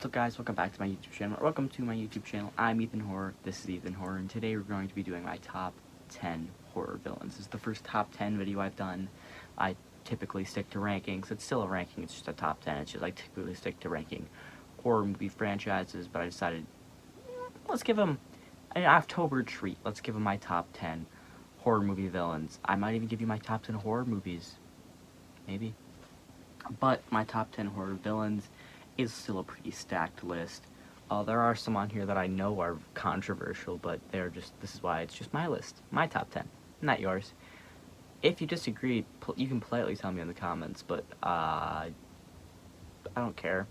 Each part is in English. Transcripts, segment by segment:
What's up, guys? Welcome back to my YouTube channel. Welcome to my YouTube channel. I'm Ethan Horror. This is Ethan Horror, and today we're going to be doing my top 10 horror villains. This is the first top 10 video I've done. I typically stick to rankings. It's still a ranking, it's just a top 10. It's just I typically stick to ranking horror movie franchises, but I decided, let's give them an October treat. Let's give them my top 10 horror movie villains. I might even give you my top 10 horror movies. Maybe. But my top 10 horror villains is still a pretty stacked list. There are some on here that I know are controversial, but this is why it's just my list. My top 10, not yours. If you disagree, you can politely tell me in the comments, but I don't care.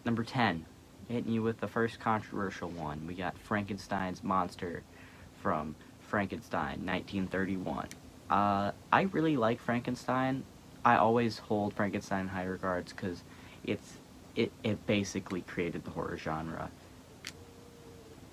Number 10, hitting you with the first controversial one. We got Frankenstein's monster from Frankenstein, 1931. I really like Frankenstein. I always hold Frankenstein in high regards because it basically created the horror genre.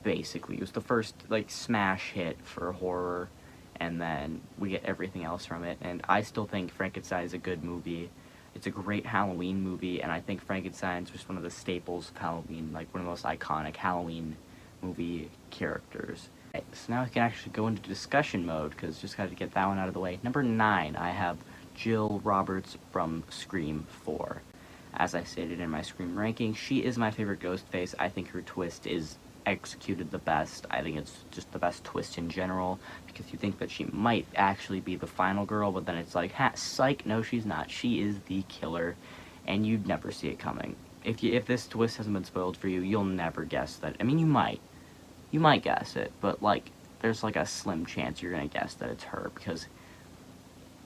Basically, it was the first smash hit for horror, and then we get everything else from it. And I still think Frankenstein is a good movie. It's a great Halloween movie, and I think Frankenstein's just one of the staples of Halloween, like one of the most iconic Halloween movie characters. Okay, so now we can actually go into discussion mode, because just got to get that one out of the way. Number 9, I have Jill Roberts from Scream 4. As I stated in my Scream ranking, she is my favorite Ghostface. I think her twist is executed the best. I think it's just the best twist in general, because you think that she might actually be the final girl, but then it's like, ha, psych, no she's not. She is the killer, and you'd never see it coming. If this twist hasn't been spoiled for you, you'll never guess that. I mean, you might guess it, but there's a slim chance you're gonna guess that it's her, because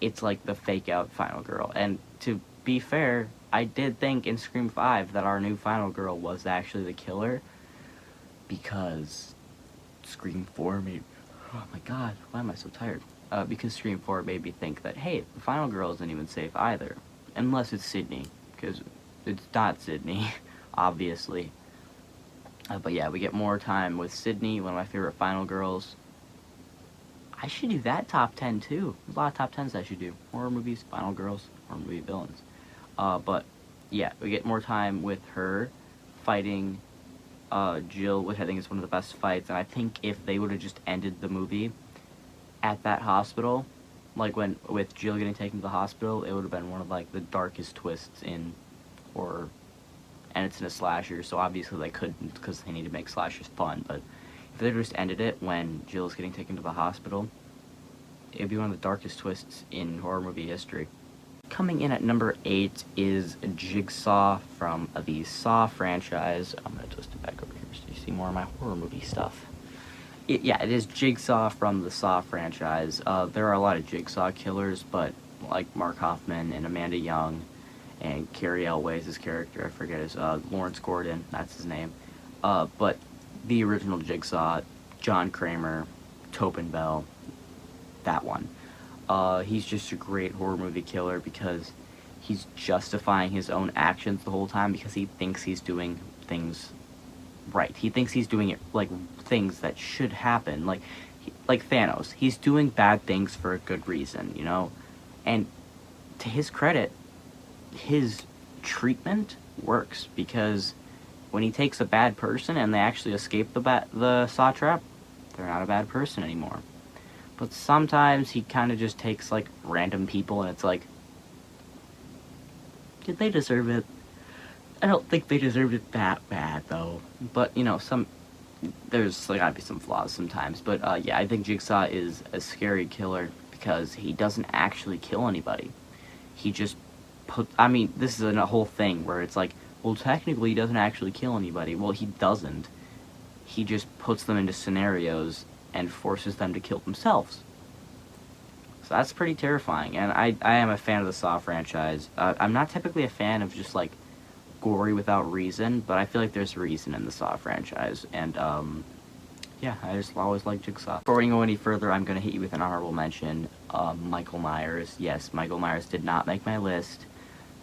it's like the fake out final girl. And to be fair, I did think in Scream 5 that our new final girl was actually the killer, because Scream 4 made... Oh my god, why am I so tired? Because Scream 4 made me think that, hey, the final girl isn't even safe either. Unless it's Sydney, because it's not Sydney, obviously. But yeah, we get more time with Sydney, one of my favorite final girls. I should do that top 10 too. There's a lot of top 10s I should do. Horror movies, final girls, horror movie villains. But yeah, we get more time with her fighting Jill, which I think is one of the best fights. And I think if they would have just ended the movie at that hospital, with Jill getting taken to the hospital, it would have been one of the darkest twists in horror. And it's in a slasher, so obviously they couldn't, because they need to make slashers fun. But if they just ended it when Jill's getting taken to the hospital, it'd be one of the darkest twists in horror movie history. Coming in at number 8 is Jigsaw from the Saw franchise. I'm going to twist it back over here so you see more of my horror movie stuff. Yeah, it is Jigsaw from the Saw franchise. There are a lot of Jigsaw killers, but like Mark Hoffman and Amanda Young and Carrie Elway's character, I forget his, Lawrence Gordon, that's his name. But the original Jigsaw, John Kramer, Tobin Bell, that one. He's just a great horror movie killer because he's justifying his own actions the whole time because he thinks he's doing things right. He thinks he's doing it, things that should happen. Like Thanos. He's doing bad things for a good reason, you know? And to his credit, his treatment works, because when he takes a bad person and they actually escape the saw trap, they're not a bad person anymore. But sometimes he kind of just takes random people, and it's did they deserve it? I don't think they deserved it that bad though. But there's gotta be some flaws sometimes. But yeah, I think Jigsaw is a scary killer because he doesn't actually kill anybody. He just this is a whole thing where it's well, technically he doesn't actually kill anybody. Well, he doesn't. He just puts them into scenarios and forces them to kill themselves. So that's pretty terrifying, and I am a fan of the Saw franchise. I'm not typically a fan of just, like, gory without reason, but I feel like there's reason in the Saw franchise, and, yeah, I just always like Jigsaw. Before we go any further, I'm gonna hit you with an honorable mention. Michael Myers. Yes, Michael Myers did not make my list.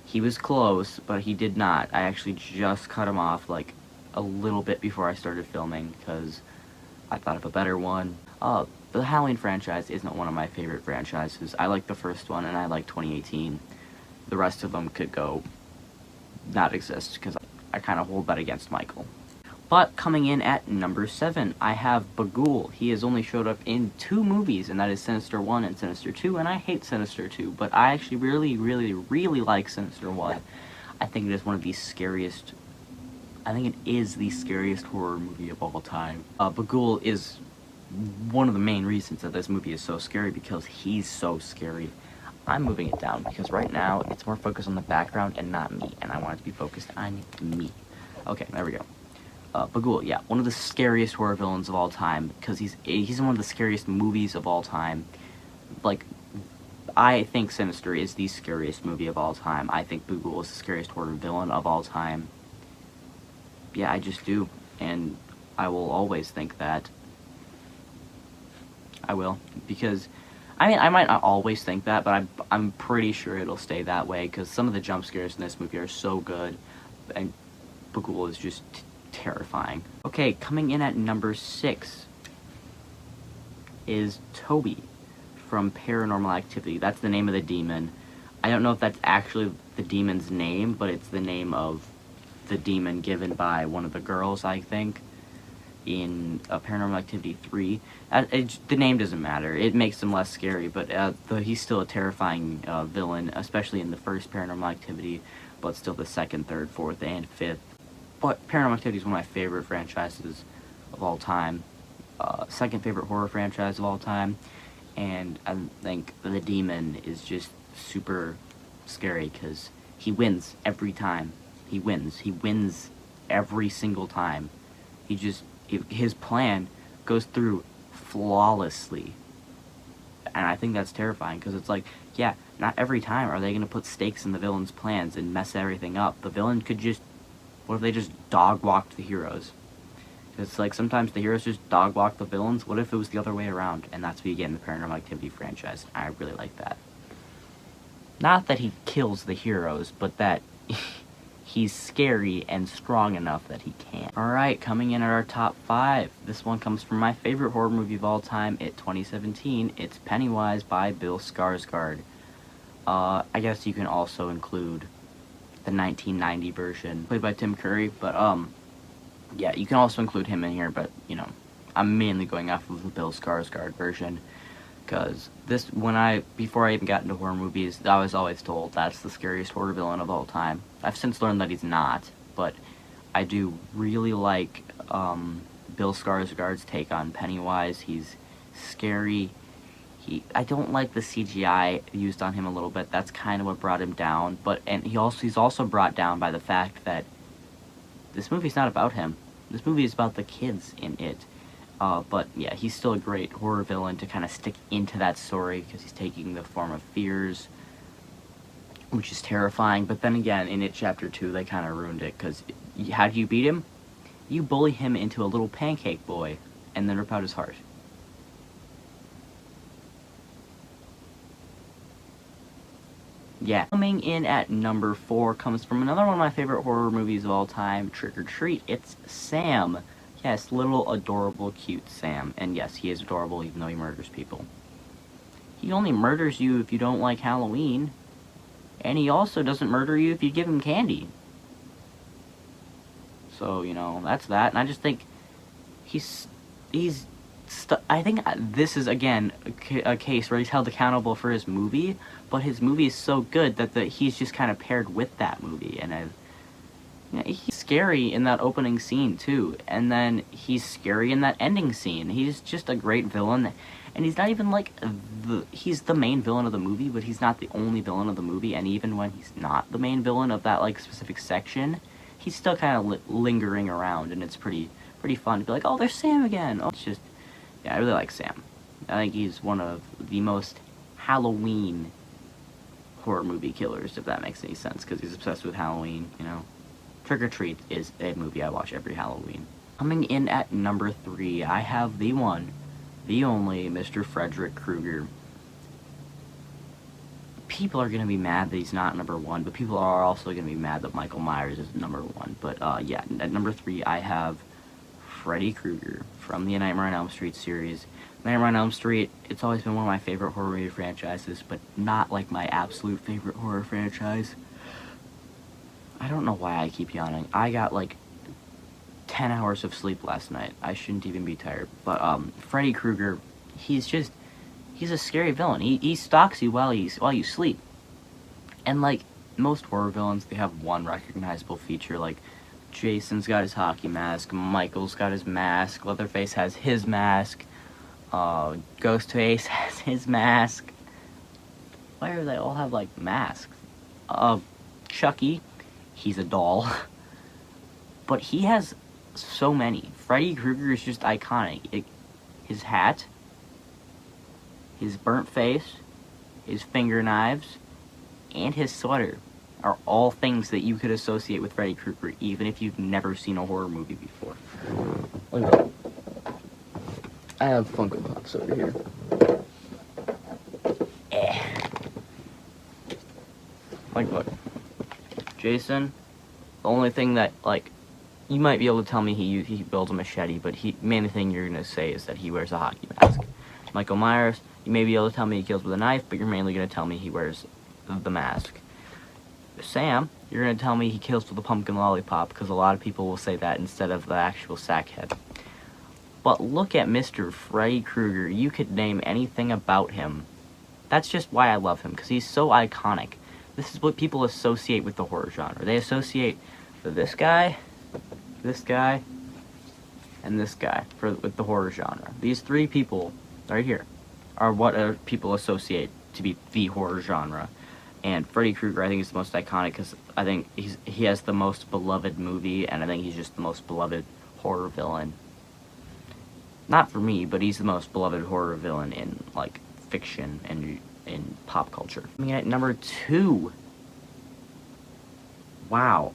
He was close, but he did not. I actually just cut him off, like, a little bit before I started filming, because I thought of a better one. The Halloween franchise isn't one of my favorite franchises. I like the first one, and I like 2018. The rest of them could go not exist, because I kind of hold that against Michael. But coming in at number 7, I have Bagul. He has only showed up in 2 movies, and that is Sinister 1 and Sinister 2, and I hate Sinister 2, but I actually really like Sinister 1. I think it is one of the scariest, I think it is the scariest horror movie of all time. Bagul is one of the main reasons that this movie is so scary, because he's so scary. I'm moving it down, because right now, it's more focused on the background and not me, and I want it to be focused on me. Okay, there we go. Bagul, yeah, one of the scariest horror villains of all time, because he's in one of the scariest movies of all time. Like, I think Sinister is the scariest movie of all time. I think Bagul is the scariest horror villain of all time. Yeah, I just do, and I will always think that. I will, because, I mean, I might not always think that, but I'm pretty sure it'll stay that way, because some of the jump scares in this movie are so good, and Bagul is just terrifying. Okay, coming in at number 6 is Toby from Paranormal Activity. That's the name of the demon. I don't know if that's actually the demon's name, but it's the name of the demon given by one of the girls, I think, in Paranormal Activity 3. The name doesn't matter. It makes him less scary, but he's still a terrifying villain, especially in the first Paranormal Activity, but still the second, third, fourth, and fifth. But Paranormal Activity is one of my favorite franchises of all time. Second favorite horror franchise of all time. And I think the demon is just super scary, because he wins every time. He wins every single time. His plan goes through flawlessly. And I think that's terrifying, because it's like, yeah, not every time are they going to put stakes in the villain's plans and mess everything up. The villain could just, what if they just dog-walked the heroes? It's like, sometimes the heroes just dog-walk the villains. What if it was the other way around? And that's what you get in the Paranormal Activity franchise. I really like that. Not that he kills the heroes, but that he's scary and strong enough that he can. Alright, coming in at our top 5. This one comes from my favorite horror movie of all time, 2017. It's Pennywise by Bill Skarsgård. I guess you can also include the 1990 version, played by Tim Curry, but, yeah, you can also include him in here, but, you know, I'm mainly going off of the Bill Skarsgård version, because before I even got into horror movies, I was always told that's the scariest horror villain of all time. I've since learned that he's not, but I do really like, Bill Skarsgård's take on Pennywise. He's scary. I don't like the CGI used on him a little bit. That's kind of what brought him down. He's also brought down by the fact that this movie's not about him. This movie is about the kids in it. But yeah, he's still a great horror villain to kind of stick into that story, because he's taking the form of fears, which is terrifying. But then again, in It Chapter 2, they kind of ruined it, because how do you beat him? You bully him into a little pancake boy, and then rip out his heart. Yeah. Coming in at number 4 comes from another one of my favorite horror movies of all time, Trick or Treat. It's Sam. Yes, little adorable cute Sam. And yes, he is adorable even though he murders people. He only murders you if you don't like Halloween. And he also doesn't murder you if you give him candy. So, you know, that's that. And I just think I think this is, again, a case where he's held accountable for his movie, but his movie is so good that he's just kind of paired with that movie, and he's scary in that opening scene, too, and then he's scary in that ending scene. He's just a great villain, and he's not even, like, he's the main villain of the movie, but he's not the only villain of the movie, and even when he's not the main villain of that, like, specific section, he's still kind of lingering around, and it's pretty fun to be like, oh, there's Sam again. Oh, it's just Yeah, I really like Sam. I think he's one of the most Halloween horror movie killers, if that makes any sense, because he's obsessed with Halloween, you know. Trick or Treat is a movie I watch every Halloween. Coming in at number 3, I have the one, the only Mr. Frederick Krueger. People are going to be mad that he's not number 1, but people are also going to be mad that Michael Myers is number 1. But yeah, at number 3, I have Freddy Krueger from the Nightmare on Elm Street series. Nightmare on Elm Street, it's always been one of my favorite horror movie franchises, but not like my absolute favorite horror franchise. I don't know why I keep yawning. I got like 10 hours of sleep last night. I shouldn't even be tired. But Freddy Krueger, he's a scary villain. He stalks you while you sleep. And like most horror villains, they have one recognizable feature. Like Jason's got his hockey mask, Michael's got his mask, Leatherface has his mask, Ghostface has his mask. Why do they all have like masks? Chucky, he's a doll. But he has so many. Freddy Krueger is just iconic. His hat, his burnt face, his finger knives, and his sweater are all things that you could associate with Freddy Krueger, even if you've never seen a horror movie before. Look at that. I have Funko Pops over here. Like, look. Jason, the only thing that, like, you might be able to tell me he builds a machete, but main thing you're going to say is that he wears a hockey mask. Michael Myers, you may be able to tell me he kills with a knife, but you're mainly going to tell me he wears the mask. Sam, you're going to tell me he kills with a pumpkin lollipop, because a lot of people will say that instead of the actual sack head. But look at Mr. Freddy Krueger. You could name anything about him. That's just why I love him, because he's so iconic. This is what people associate with the horror genre. They associate this guy, and this guy with the horror genre. These three people right here are what people associate to be the horror genre. And Freddy Krueger, I think, is the most iconic because I think he has the most beloved movie, and I think he's just the most beloved horror villain. Not for me, but he's the most beloved horror villain in, like, fiction and in pop culture. I mean, at number 2. Wow.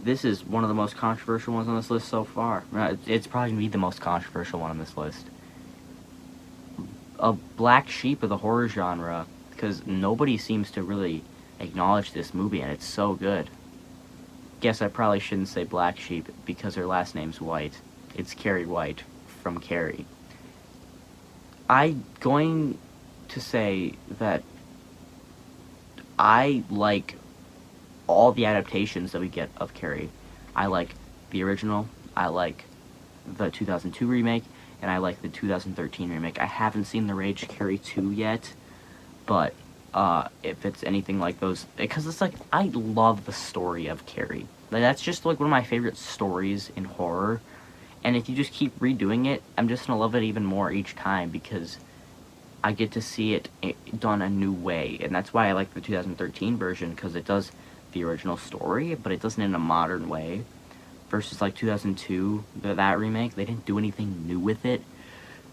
This is one of the most controversial ones on this list so far. It's probably going to be the most controversial one on this list. A black sheep of the horror genre, because nobody seems to really acknowledge this movie, and it's so good. Guess I probably shouldn't say black sheep, because her last name's White. It's Carrie White from Carrie. I'm going to say that I like all the adaptations that we get of Carrie. I like the original, I like the 2002 remake, and I like the 2013 remake. I haven't seen the Rage Carrie 2 yet, but if it's anything like those, because it's like, I love the story of Carrie. Like, that's just like one of my favorite stories in horror, and if you just keep redoing it, I'm just gonna love it even more each time, because I get to see it done a new way, and that's why I like the 2013 version, because it does the original story, but it does it in a modern way, versus like 2002, that remake, they didn't do anything new with it.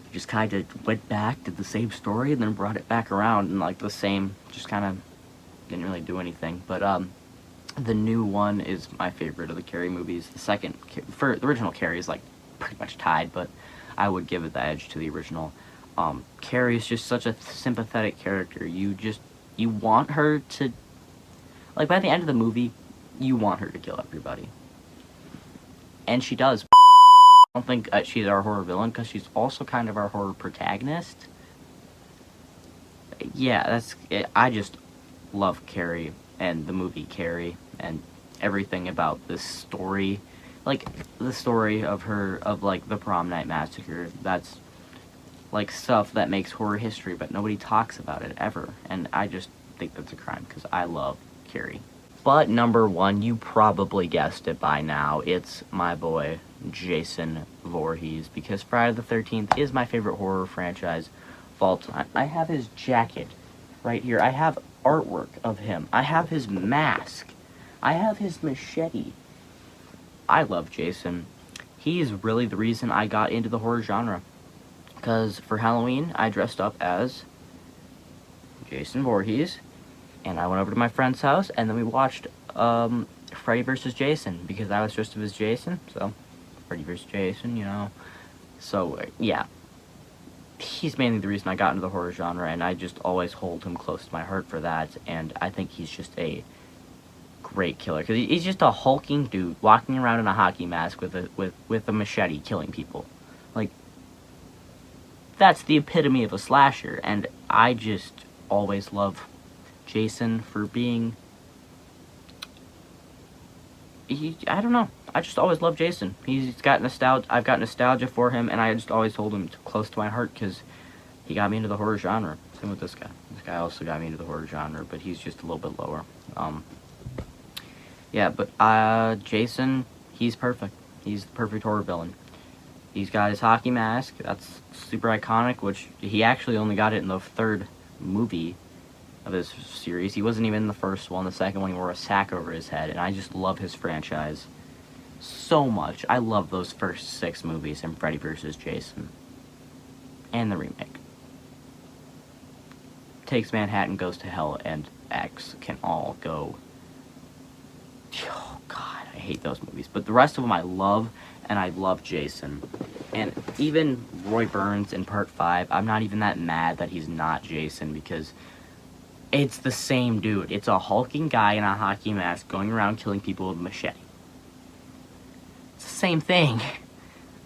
They just kind of went back, did the same story, and then brought it back around, and like the same, just kind of didn't really do anything. But the new one is my favorite of the Carrie movies. The second, for the original Carrie is like pretty much tied, but I would give it the edge to the original. Carrie is just such a sympathetic character. You want her to, like, by the end of the movie, you want her to kill everybody. And she does. I don't think she's our horror villain, because she's also kind of our horror protagonist. Yeah, that's it. I just love Carrie and the movie Carrie and everything about this story. Like, the story of like, the prom night massacre. That's like stuff that makes horror history, but nobody talks about it ever. And I just think that's a crime, because I love Carrie. But number 1, you probably guessed it by now. It's my boy, Jason Voorhees, because Friday the 13th is my favorite horror franchise of all time. I have his jacket right here. I have artwork of him. I have his mask. I have his machete. I love Jason. He is really the reason I got into the horror genre. Because for Halloween, I dressed up as Jason Voorhees, and I went over to my friend's house, and then we watched Freddy vs. Jason, because I was dressed up as Jason, so Freddy vs. Jason, you know. So, yeah. He's mainly the reason I got into the horror genre, and I just always hold him close to my heart for that, and I think he's just a great killer, because he's just a hulking dude walking around in a hockey mask with a machete killing people. Like, that's the epitome of a slasher, and I just always love Jason for being... I don't know. I just always love Jason. He's got nostalgia. I've got nostalgia for him, and I just always hold him close to my heart because he got me into the horror genre. Same with this guy. This guy also got me into the horror genre, but he's just a little bit lower. Yeah, but Jason, he's perfect. He's the perfect horror villain. He's got his hockey mask. That's super iconic, which he actually only got it in the third movie of this series. He wasn't even in the first one. The second one, he wore a sack over his head, and I just love his franchise so much. I love those first 6 movies in Freddy vs. Jason. And the remake. Takes Manhattan, Goes to Hell, and X can all go... Oh, God, I hate those movies. But the rest of them I love, and I love Jason. And even Roy Burns in Part 5, I'm not even that mad that he's not Jason, because it's the same dude. It's a hulking guy in a hockey mask going around killing people with a machete. It's the same thing.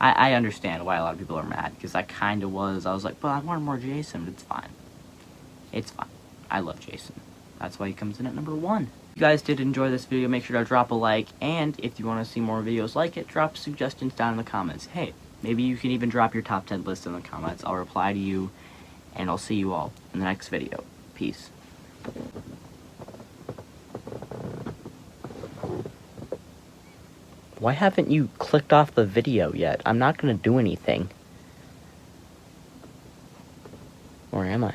I understand why a lot of people are mad, because I kind of was. I was like, but I want more Jason, but it's fine. It's fine. I love Jason. That's why he comes in at number 1. If you guys did enjoy this video, make sure to drop a like, and if you want to see more videos like it, drop suggestions down in the comments. Hey, maybe you can even drop your top 10 list in the comments. I'll reply to you, and I'll see you all in the next video. Peace. Why haven't you clicked off the video yet? I'm not going to do anything. Or am I?